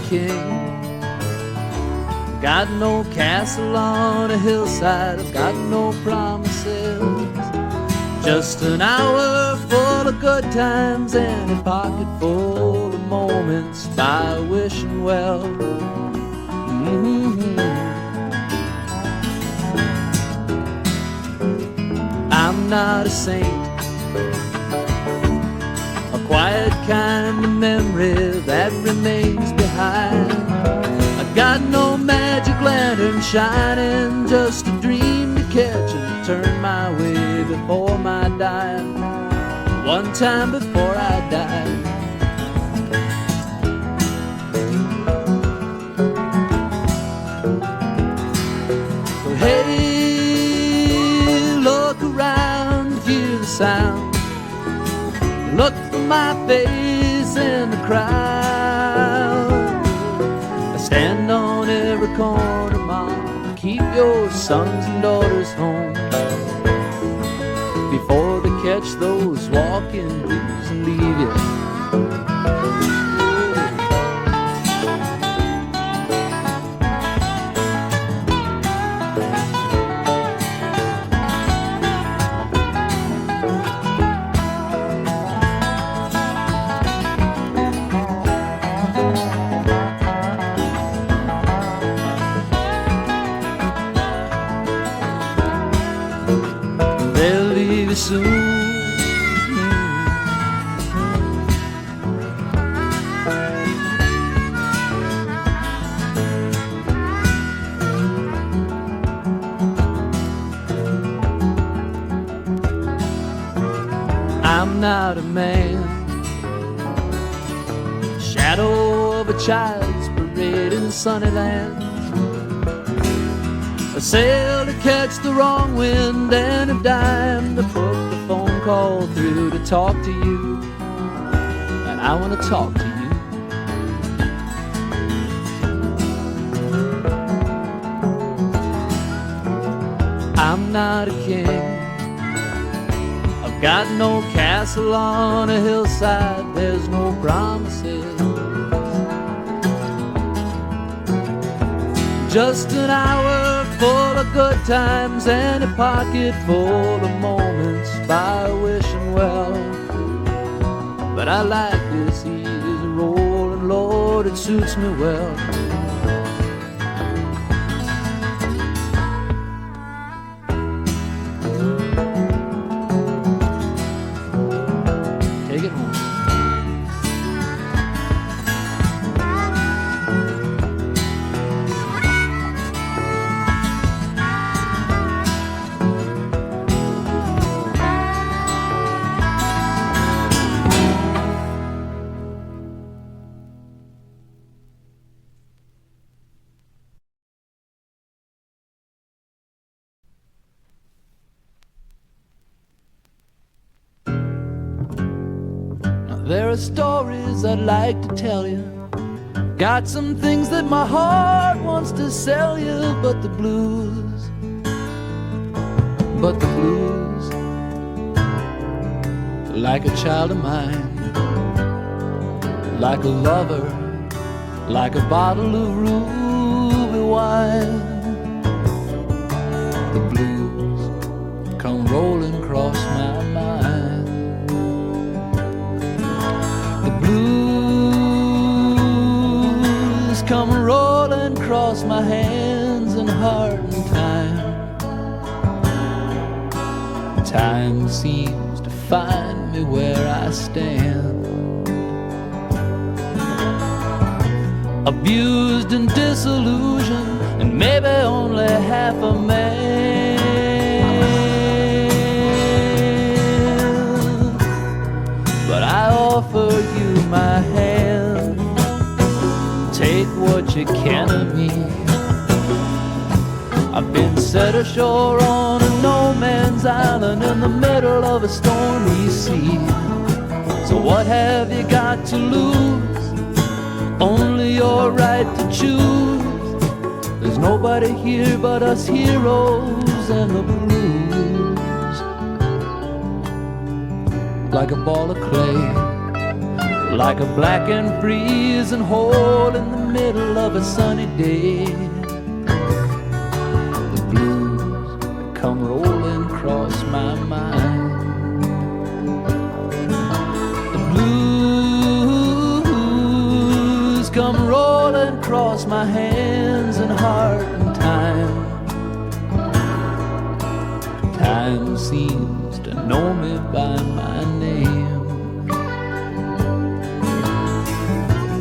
king. Got no castle on a hillside, I've got no promises. Just an hour full of good times and a pocket full of moments by wishing well. I'm not a saint, a quiet kind of memory that remains behind. I got no magic lantern shining, just a dream to catch and turn my way before my dying. One time before I die. So hey, look around, hear the sound. Look for my face in the crowd. I stand on every corner, Mom. Keep your sons and daughters home before they catch those walking blues and leave you. Soon. I'm not a man, shadow of a child's parade in sunny lands. I sail to catch the wrong wind and a dime to put the phone call through to talk to you. And I want to talk to you. I'm not a king, I've got no castle on a hillside, there's no promises. Just an hour full of good times and a pocket full of moments by wishing well. But I like this easy rolling, Lord, it suits me well. Take it home. There are stories I'd like to tell you. Got some things that my heart wants to sell you, but the blues, like a child of mine, like a lover, like a bottle of ruby wine. The blues come rolling across my mind. The blues come rolling across my hands and heart in time. Time seems to find me where I stand, abused and disillusioned, and maybe only half a man. But I offer you my hand, take what you can of me. I've been set ashore on a no man's island in the middle of a stormy sea. So what have you got to lose? Only your right to choose. There's nobody here but us heroes and the blues. Like a ball of clay like a blackened freezing hole in the middle of a sunny day. The blues come rolling across my mind. The blues come rolling across my hands and heart and time. Time seems to know me by my name.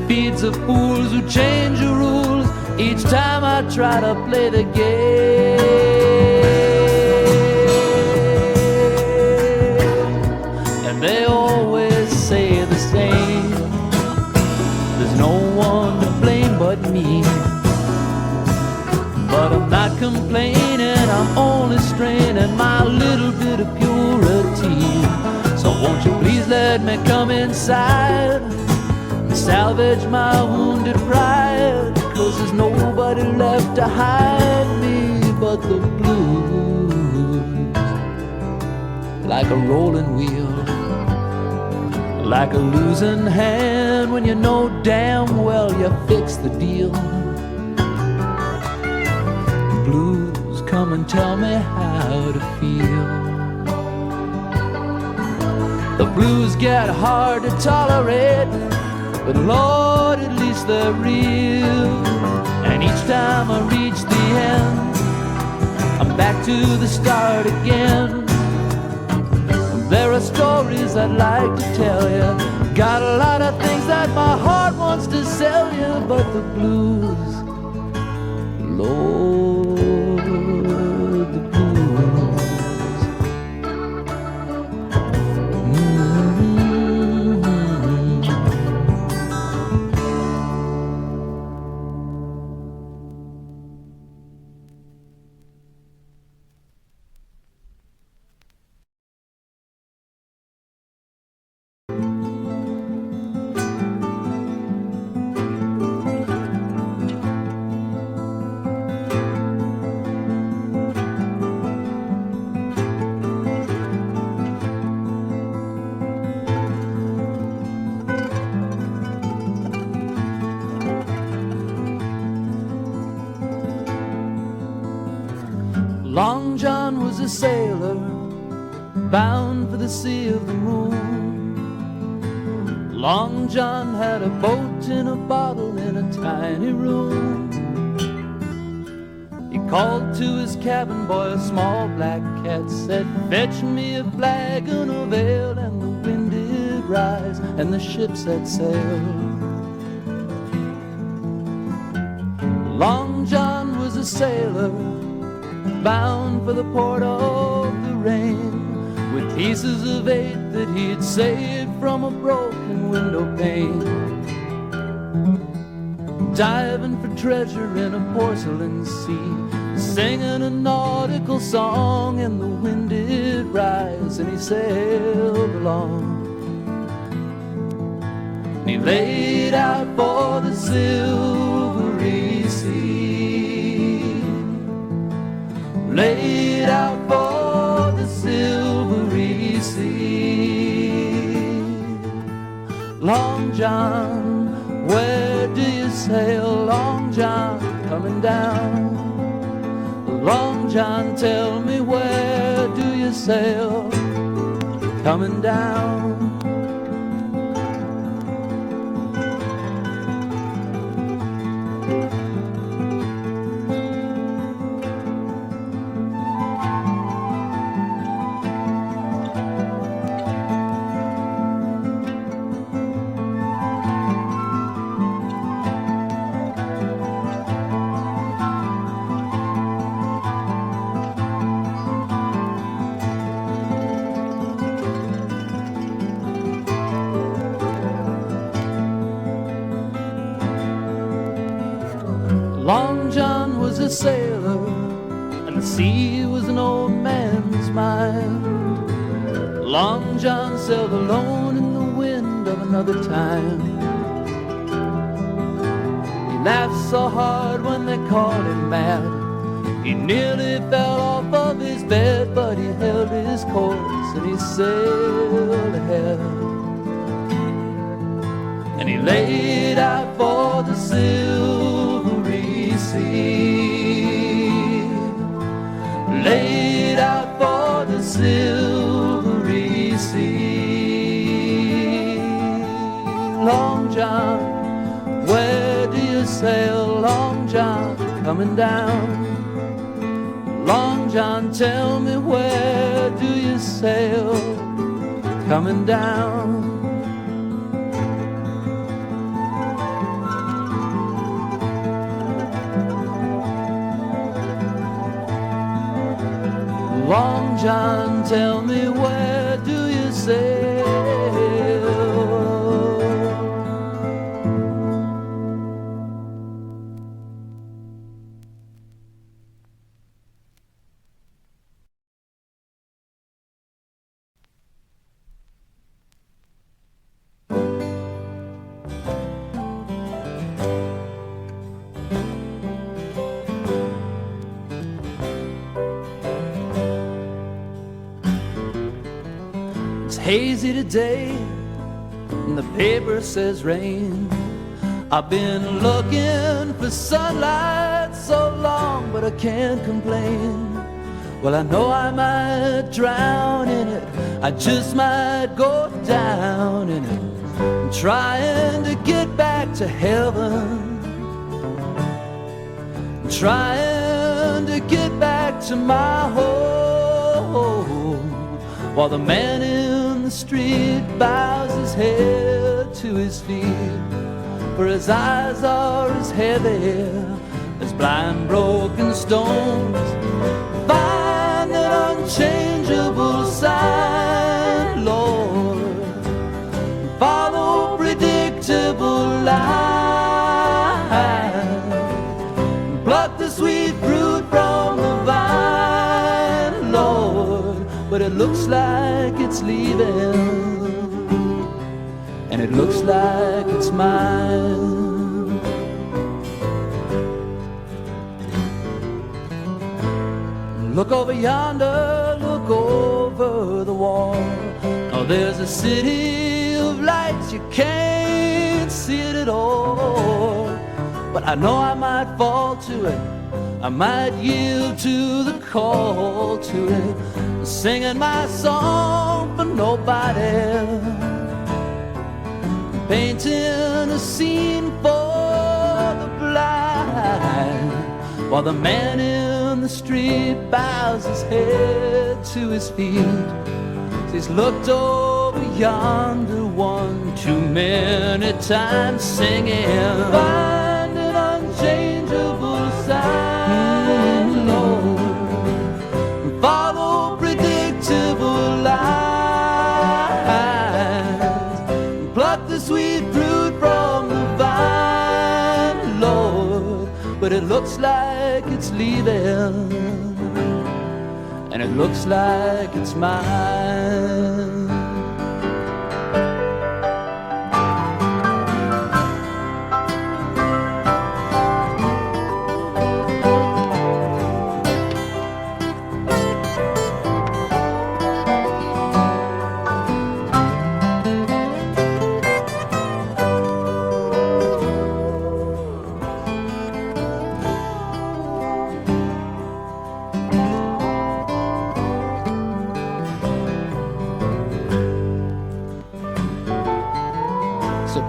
Feeds of fools who change the rules each time I try to play the game. And they always say the same: there's no one to blame but me. But I'm not complaining, I'm only straining my little bit of purity. So won't you please let me come inside, salvage my wounded pride, 'cause there's nobody left to hide me but the blues. Like a rolling wheel, like a losing hand when you know damn well you fixed the deal. The blues come and tell me how to feel. The blues get hard to tolerate, but Lord, at least they're real. And each time I reach the end, I'm back to the start again. There are stories I'd like to tell you, got a lot of things that my heart wants to sell you, but the blues, Lord, the blues. Long John was a sailor bound for the sea of the moon. Long John had a boat in a bottle in a tiny room. He called to his cabin boy, a small black cat, said, "Fetch me a flagon of ale," and the wind did rise and the ship set sail. Long John was a sailor bound for the port of the rain, with pieces of eight that he'd saved from a broken window pane. Diving for treasure in a porcelain sea, singing a nautical song, and the wind did rise and he sailed along. And he laid out for the silvery sea, laid out for the silvery sea. Long John, where do you sail? Long John, coming down. Long John, tell me, where do you sail? Coming down. Long John was a sailor, and the sea was an old man's mind. Long John sailed alone in the wind of another time. He laughed so hard when they called him mad, he nearly fell off of his bed, but he held his course and he sailed ahead. and he laid out for the silvery sea. Laid out for the silvery sea. Long John, where do you sail? Long John, coming down. Long John, tell me, where do you sail? Coming down. Long John, tell me, where do you sail? Hazy today, and the paper says rain. I've been looking for sunlight so long, but I can't complain. Well, I know I might drown in it, I just might go down in it. I'm trying to get back to heaven, I'm trying to get back to my home, while the man in the street bows his head to his feet, for his eyes are as heavy as blind broken stones. Find an unchangeable sign, Lord, follow predictable lines, pluck the sweet fruit from the vine, Lord, but it looks like it's leaving, and it looks like it's mine. Look over yonder, look over the wall. Oh, there's a city of lights, you can't see it at all. But I know I might fall to it, I might yield to the call to it, singing my song for nobody, painting a scene for the blind, while the man in the street bows his head to his feet. He's looked over yonder one too many times, singing, find an unchangeable sign, Lord, follow predictable lines, pluck the sweet fruit from the vine, Lord, but it looks like it's leaving, and it looks like it's mine.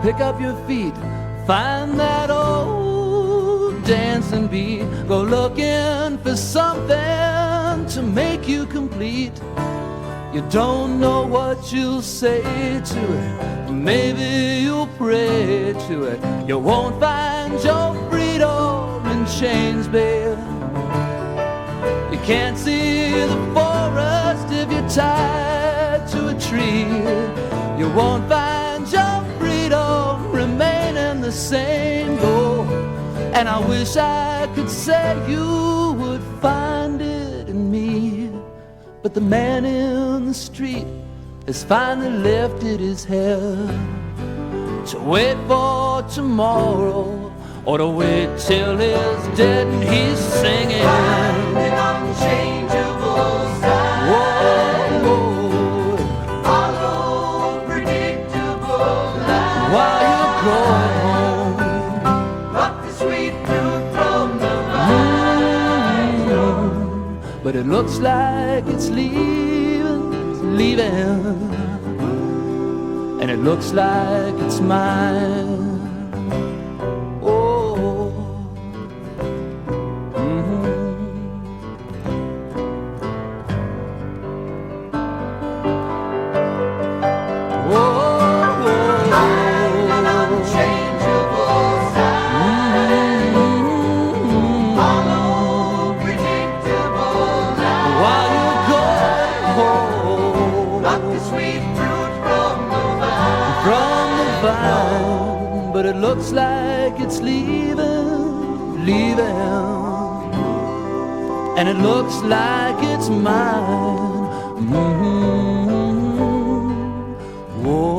Pick up your feet, find that old dancing beat, go looking for something to make you complete. You don't know what you'll say to it, maybe you'll pray to it. You won't find your freedom in chains, babe. You can't see the forest if you're tied to a tree. You won't find your freedom remaining the same, though. And I wish I could say you would find it in me, but the man in the street has finally lifted his head to wait for tomorrow, or to wait till he's dead and he's singing, find an unchangeable sign. Whoa, follow predictable lines, while you're it looks like it's leaving, and it looks like it's mine. Oh, but it looks like it's leaving, and it looks like it's mine. Whoa.